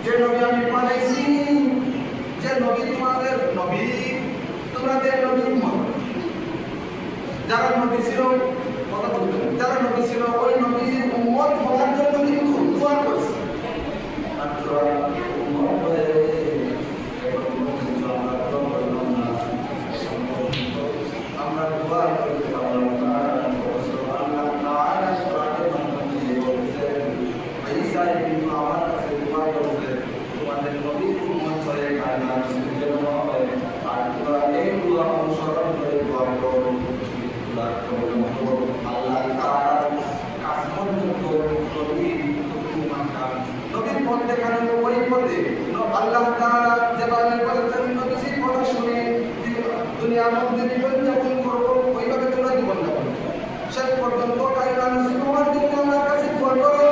যে নবী আমি পাঠাইছি, যে নবী তোমাদের নবী, তোমাদের নবী যারা নবী ছিল, কথা বলবেন, যারা নবী ছিল ওই নবীর উম্মত হওয়ার জন্য কিন্তু দোয়া করছে। আমরা দোয়া করতে পারলাম না। আল্লাহ তাআলা কোরআনের মাধ্যমে বলেছেন, ঈসা ইবনে আমার কাছে দোয়া করছে, তোমাদের নবীর উম্মত হয়ে কায়নাত সৃষ্টির হয়, আর তোমরা এই দোয়া অনুসরণ করে দোয়া করো। আল্লাহ তাআলা কাজ পর্যন্ত নবীর পথে কারণ ওই পথে আল্লাহ তাআলা যেভাবে বলেছেন নবীর কথা শুনে দুনিয়ার মধ্যে জীবনযাপন করবো, ওইভাবে তোমরা জীবনযাপন শেষ পর্যন্ত কায়নাত সৃষ্টি হওয়ার জন্য আল্লাহর কাছে দোয়া করো।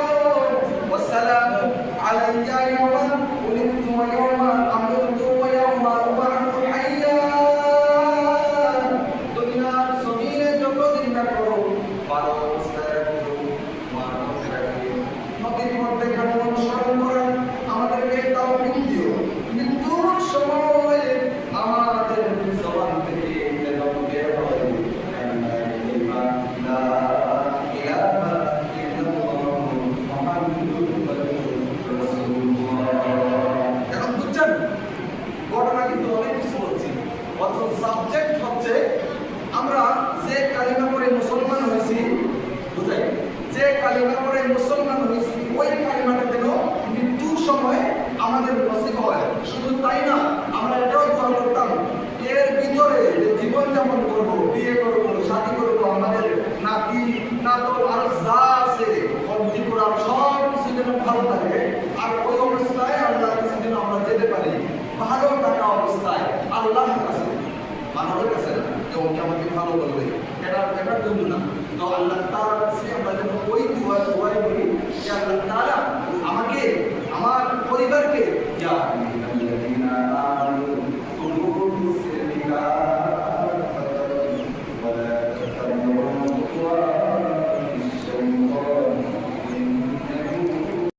ওয়াসসালামু আলাইয়া ইয়াওমা উলিদতু ওয়া ইয়াওমা আমুতু ওয়া ইয়াওমা উবআসু হাইয়া। দুনিয়ার জমিনে যত চিন্তা করো, ভালো অবস্থায় রাখো, মানব রাখো, নবীর মধ্যে কেমন অনুসরণ করা আমাদেরকে তাওফিক দিও। মৃত্যুর সময় আমাদের জবান থেকে যেন বের হয় লা ইলাহা ইল্লাল্লাহ মুহাম্মাদুর রাসূলুল্লাহ। এখন বুঝছেন ঘটনা কিন্তু অনেক কিছু বলছি, অথচ সাবজেক্ট হচ্ছে আমরা যে কালিমা পড়ে মুসলমান হয়েছি, বুঝাই, যে কালিমা পড়ে মুসলমান হয়েছি ওই কালিমাটা যেন মৃত্যুর সময় আমাদের নসিব হয়। শুধু তাই না, আমরা এটাও দোয়া করতাম এর ভিতরে যে জীবনযাপন করবো, বিয়ে করবো, শাদী করবো, আমাদের নাতি নাতক আর যা আছে ভর্তি করার সব কিছু যেন ভালো থাকে, আর ওই অবস্থায় আল্লাহর কাছে যেন আমরা যেতে পারি ভালো থাকা অবস্থায় আল্লাহর কাছে, মানুষের কাছে না কেউ আমাকে ভালো বলবে এটার জন্য না। তো আল্লাহ তাআলার কাছে আমরা যেন ওই দোয়া বলি যে আল্লাহ তাআলা আমাকে, আমার পরিবারকে